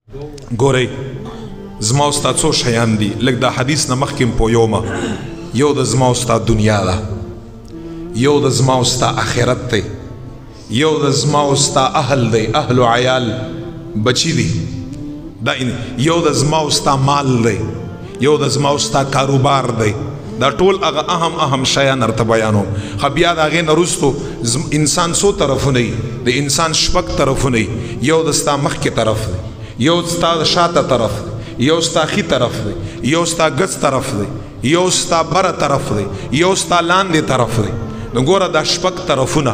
ګورئ زما او ستا څو شیان دي لږ دا حدیث نه مخکې م پویومه یو د زما او ستا دنیا ده یو د زما او ستا آخرت دی یو د زما او ستا اهل دی اهل و عیال بچی دی یو د زما او ستا مال دی یو د زما او ستا کاروبار دی دا ټول هغه اهم شیان درته بیانوم خو بیا د هغې نه وروستو انسان څو طرفونه وي د انسان شپږ طرفونه وي یو د ستا مخکې طرف دی یو ستا د شاته طرف دی یو ستا ښي طرف دی یو ستا ګڅ طرف دی یو ستا بره طرف دی یو ستا لاندې طرف دی نو ګوره دا شپږ طرفونه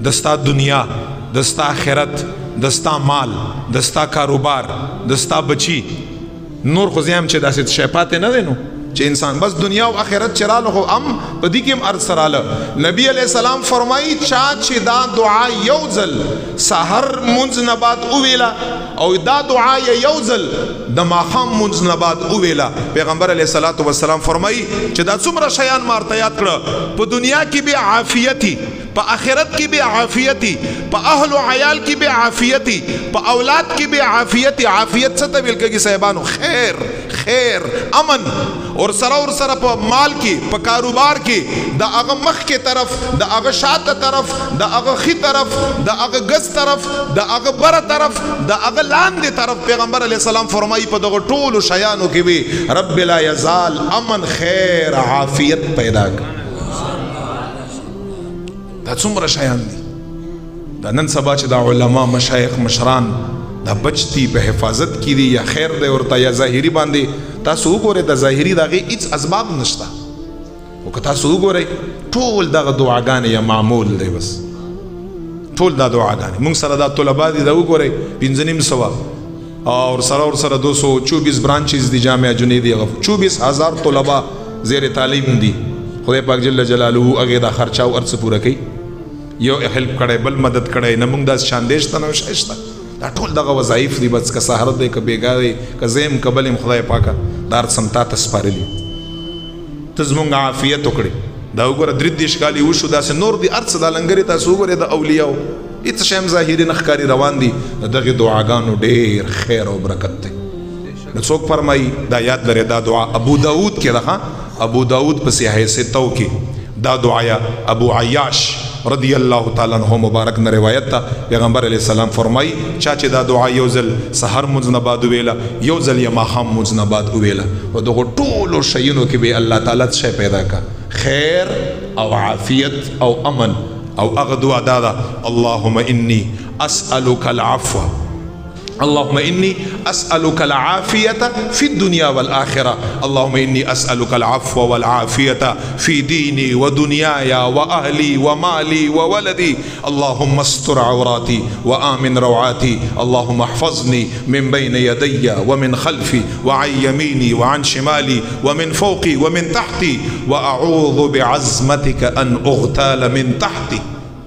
د ستا دنیا د ستا آخرت د ستا مال د ستا کاروبار د ستا بچی نور خو زه هم چې داسې شی پاتې نه دی نو چې انسان بس دنیا او آخرت چې راله خو ام په دې کې هم عرض سره راله نبی علیہ السلام فرمایي چا چې دا دعا یو ځل سحر مونځ نه بعد وویله او دا دعا یو ځل د ماښام مونځ نه بعد وویله پیغمبر علیه الصلاة والسلام فرمایي چې دا څومره شیان ما ورته یاد کړه په دنیا کې به عافیتي په آخرت کی بھی عافیتی په اهل و عیال کی بھی عافیتی په اولاد کی بھی عافیتی عافیت څه ته ویل کېږي صاحبانو خیر امن اور سره په مال کی په کاروبار کی د هغه مخ کی طرف د هغه شاته طرف د هغه خي طرف د هغه ګس طرف د هغه بره طرف د هغه لاندې طرف پیغمبر علیه السلام فرمایي په دغه ټولو شیانو کې وي رب لا یزال امن خیر عافیت پیدا کړي دا څومره شیان دي دا نن سبا چې دا علما مشایخ مشران دا بچتی په حفاظت کې دي یا خیر دی ورته یا ظاهري باندې تاسو وګورئ د ظاهري د هغې هېڅ اسباب نشته خو که تاسو وګورئ ټول دغه دعاګانې یا معمول دی بس ټول دا دعاګانې موږ سره دا طلبا دي دا وګورئ 5,500 اور سره 224 برانچز دي جامعه جنیدی 24,000 طلبا زیر تعلیم دي خدای پاک جل جلاله هغې دا خرچه او هر څه پوره کوي یو هیلپ کړی بل مدد کړی نه موږ داسې شاندې شته نه شی شته دا ټول دغه وظایف دي بس که سهار دی که بیګا دی که زه یم که بل یم خدای پاکه دا هر څه هم تا ته سپارلي ته زموږ عافیت وکړې دا وګوره 33 کالي وشو داسې نور دي هر څه دا لنګرې تاسو وګورئ د اولیاو هېڅ شی هم ظاهري نه ښکاري روان دي د دغې دعاګانو ډېر خیر او برکت دی نو څوک فرمایي دا یاد لرئ دا دعا ابو داود کې ده ابو داود په صحیح ستو کې دا دعا ابو عیاش رضی الله تعالی عنہ مبارک نه روایت تا پیغمبر علیہ السلام فرمای چا چې دا دعا یو ځل سحر مونځ نه بعد ویلا یو ځل یا ماښام مونځ نه بعد ویلا او دغه ټولو شیونو کې به الله تعالی څه پیدا کا خیر او عافیت او امن او هغه دعا دا اللهم انی اسألک العفو اللهم إني أسألك العافية في الدنيا والآخرة اللهم إني أسألك العفو والعافية في ديني ودنياي وأهلي ومالي وولدي اللهم استر عوراتي وآمن روعاتي اللهم احفظني من بين يدي ومن خلفي وعن يميني وعن شمالي ومن فوقي ومن تحتي وأعوذ بعظمتك أن أغتال من تحتي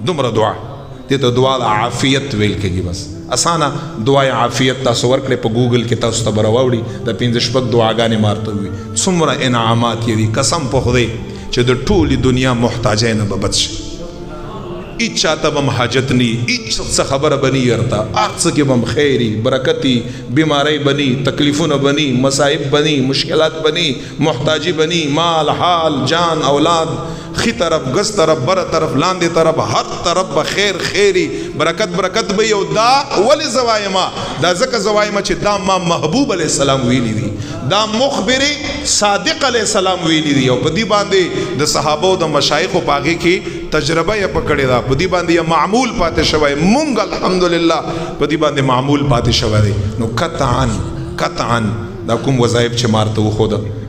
دمر دعاء دې دعا عافیت ویل کېږي بس اسانه دعای عافیت تاسو ورکړئ په ګوګل کې تاسو ته به راوړي د 5 دعاګانې مارته وي څومره انعامات یې دي قسم په خدای چې د ټولې دنیا محتاجۍ نه به بچ شي هیڅ چاته به حاجت نی هیڅ څه خبره بنی ورته هر څه کې به خیري برکتي بیماری بنی تکلیفونه بنی مصائب بنی مشکلات بنی محتاجی بنی مال حال جان اولاد خی طرف گس طرف بر طرف لاندې طرف هر طرف به خیری برکت به یو دا ولې زوایما دا ځکه زوایما چې دا ما محبوب علیه السلام ویلی دي دا مخبر صادق علیه السلام ویلی دي او په دې باندې د صحابه او د مشایخو په هغې کې تجربه یې پکړې ده په دې باندې یې معمول پاتې شوی مونږ الحمدلله په دې باندې معمول پاتې شوی دی نو قطعا دا کوم وظایف چې مارته وښوده